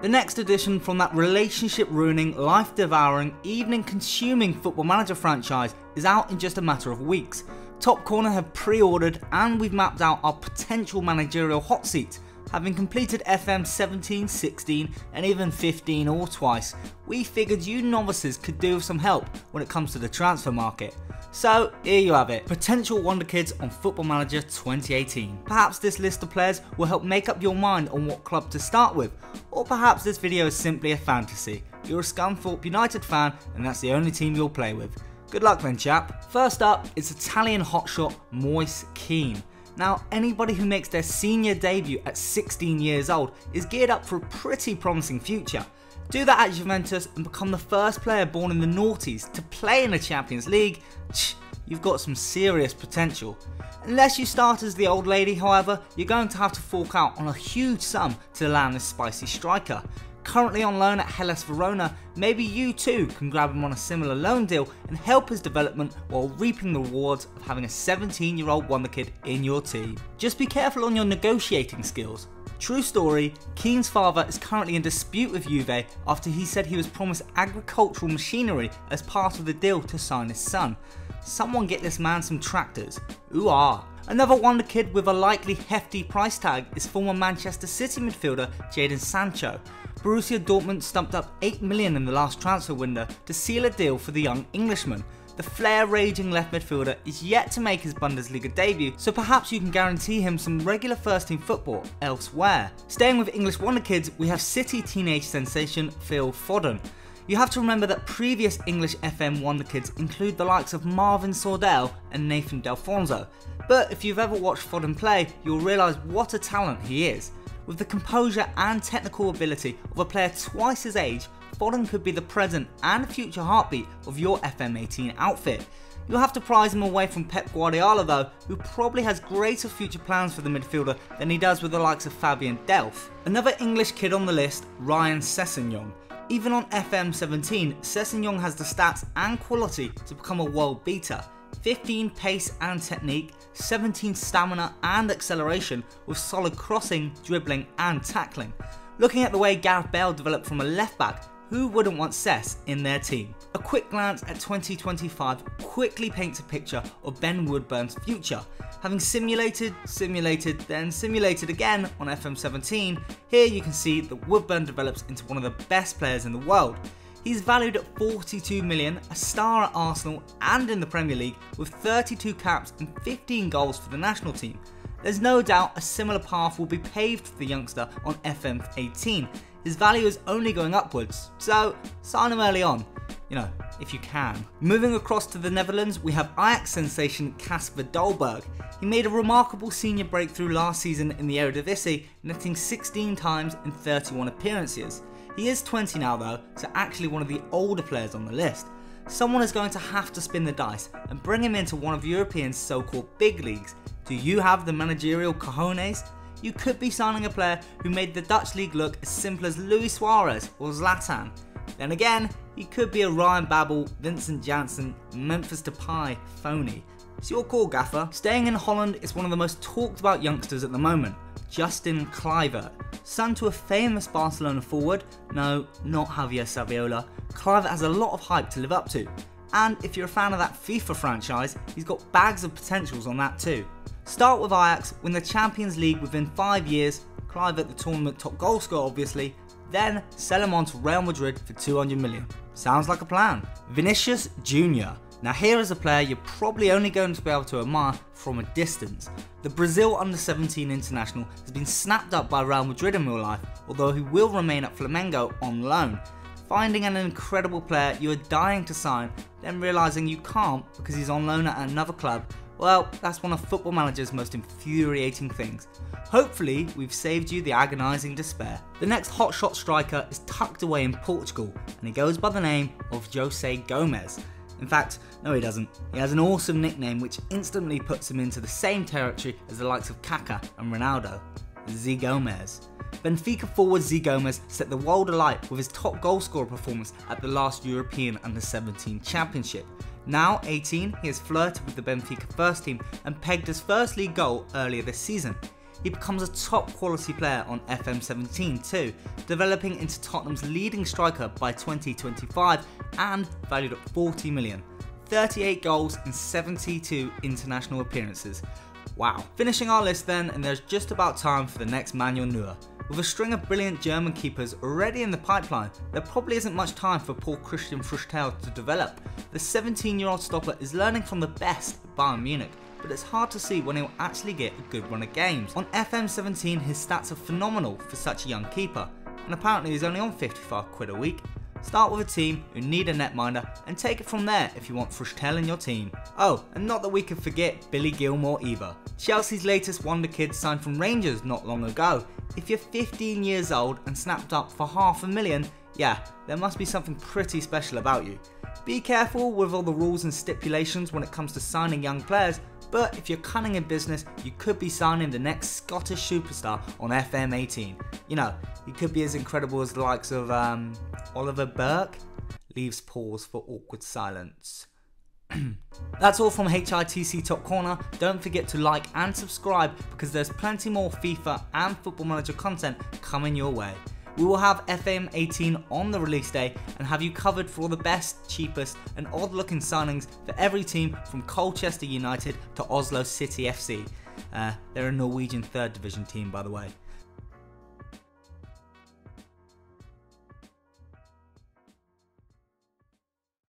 The next edition from that relationship-ruining, life-devouring, evening-consuming Football Manager franchise is out in just a matter of weeks. Top Corner have pre-ordered and we've mapped out our potential managerial hot seats. Having completed FM 17, 16 and even 15 all twice, we figured you novices could do with some help when it comes to the transfer market. So here you have it, Potential Wonderkids on Football Manager 2018. Perhaps this list of players will help make up your mind on what club to start with, or perhaps this video is simply a fantasy. You're a Scunthorpe United fan and that's the only team you'll play with. Good luck then, chap. First up, it's Italian hotshot Moise Kean. Now, anybody who makes their senior debut at 16 years old is geared up for a pretty promising future. Do that at Juventus and become the first player born in the noughties to play in the Champions League, you've got some serious potential. Unless you start as the old lady, however, you're going to have to fork out on a huge sum to land this spicy striker. Currently on loan at Hellas Verona, maybe you too can grab him on a similar loan deal and help his development while reaping the rewards of having a 17-year-old wonderkid in your team. Just be careful on your negotiating skills. True story, Keane's father is currently in dispute with Juve after he said he was promised agricultural machinery as part of the deal to sign his son. Someone get this man some tractors. Ooh ah. Another wonderkid with a likely hefty price tag is former Manchester City midfielder Jadon Sancho. Borussia Dortmund stumped up 8 million in the last transfer window to seal a deal for the young Englishman. The flare-raging left midfielder is yet to make his Bundesliga debut, so perhaps you can guarantee him some regular first-team football elsewhere. Staying with English wonderkids, we have City teenage sensation Phil Foden. You have to remember that previous English FM wonderkids include the likes of Marvin Sordell and Nathan Delfonso, but if you've ever watched Foden play, you'll realise what a talent he is. With the composure and technical ability of a player twice his age, Foden could be the present and future heartbeat of your FM18 outfit. You'll have to prize him away from Pep Guardiola though, who probably has greater future plans for the midfielder than he does with the likes of Fabian Delph. Another English kid on the list, Ryan Sessegnon. Even on FM 17, Sessegnon has the stats and quality to become a world beater. 15 pace and technique, 17 stamina and acceleration with solid crossing, dribbling and tackling. Looking at the way Gareth Bale developed from a left back, who wouldn't want Sess in their team? A quick glance at 2025 quickly paints a picture of Ben Woodburn's future. Having simulated, then simulated again on FM 17, here you can see that Woodburn develops into one of the best players in the world. He's valued at 42 million, a star at Arsenal and in the Premier League with 32 caps and 15 goals for the national team. There's no doubt a similar path will be paved for the youngster on FM 18. His value is only going upwards, so sign him early on, if you can. Moving across to the Netherlands, we have Ajax sensation Casper Dolberg. He made a remarkable senior breakthrough last season in the Eredivisie, netting 16 times in 31 appearances. He is 20 now though, so actually one of the older players on the list. Someone is going to have to spin the dice and bring him into one of Europe's so-called big leagues. Do you have the managerial cojones? You could be signing a player who made the Dutch league look as simple as Luis Suarez or Zlatan. Then again, he could be a Ryan Babel, Vincent Janssen, Memphis Depay phony. It's your call, gaffer. Staying in Holland is one of the most talked about youngsters at the moment, Justin Kluivert. Son to a famous Barcelona forward, no, not Javier Saviola, Kluivert has a lot of hype to live up to. And if you're a fan of that FIFA franchise, he's got bags of potentials on that too. Start with Ajax, win the Champions League within 5 years, Kluivert the tournament top goal scorer obviously, then sell him on to Real Madrid for 200 million. Sounds like a plan. Vinicius Jr. Now here is a player you're probably only going to be able to admire from a distance. The Brazil under-17 international has been snapped up by Real Madrid in real life, although he will remain at Flamengo on loan. Finding an incredible player you are dying to sign, then realising you can't because he's on loan at another club, well, that's one of Football Manager's most infuriating things. Hopefully, we've saved you the agonising despair. The next hotshot striker is tucked away in Portugal, and he goes by the name of Jose Gomez. In fact, no he doesn't. He has an awesome nickname which instantly puts him into the same territory as the likes of Kaká and Ronaldo, Z Gomez. Benfica forward Z Gomez set the world alight with his top goalscorer performance at the last European Under-17 Championship. Now 18, he has flirted with the Benfica first team and pegged his first league goal earlier this season. he becomes a top quality player on FM17 too, developing into Tottenham's leading striker by 2025 and valued at 40 million. 38 goals in 72 international appearances. Wow. Finishing our list then, and there's just about time for the next Manuel Neuer. With a string of brilliant German keepers already in the pipeline, there probably isn't much time for Paul Christian Früchtel to develop. The 17-year-old stopper is learning from the best at Bayern Munich, but it's hard to see when he'll actually get a good run of games. On FM17 his stats are phenomenal for such a young keeper, and apparently he's only on 55 quid a week. Start with a team who need a netminder and take it from there if you want Früchtel in your team. Oh, and not that we could forget Billy Gilmore either. Chelsea's latest Wonderkid signed from Rangers not long ago. If you're 15 years old and snapped up for $500,000, yeah, there must be something pretty special about you. Be careful with all the rules and stipulations when it comes to signing young players, but if you're cunning in business, you could be signing the next Scottish superstar on FM18. You know, he could be as incredible as the likes of Oliver Burke. Leaves pause for awkward silence. That's all from HITC Top Corner. Don't forget to like and subscribe because there's plenty more FIFA and Football Manager content coming your way. We will have FM18 on the release day and have you covered for all the best, cheapest and odd looking signings for every team from Colchester United to Oslo City FC. They're a Norwegian 3rd division team by the way.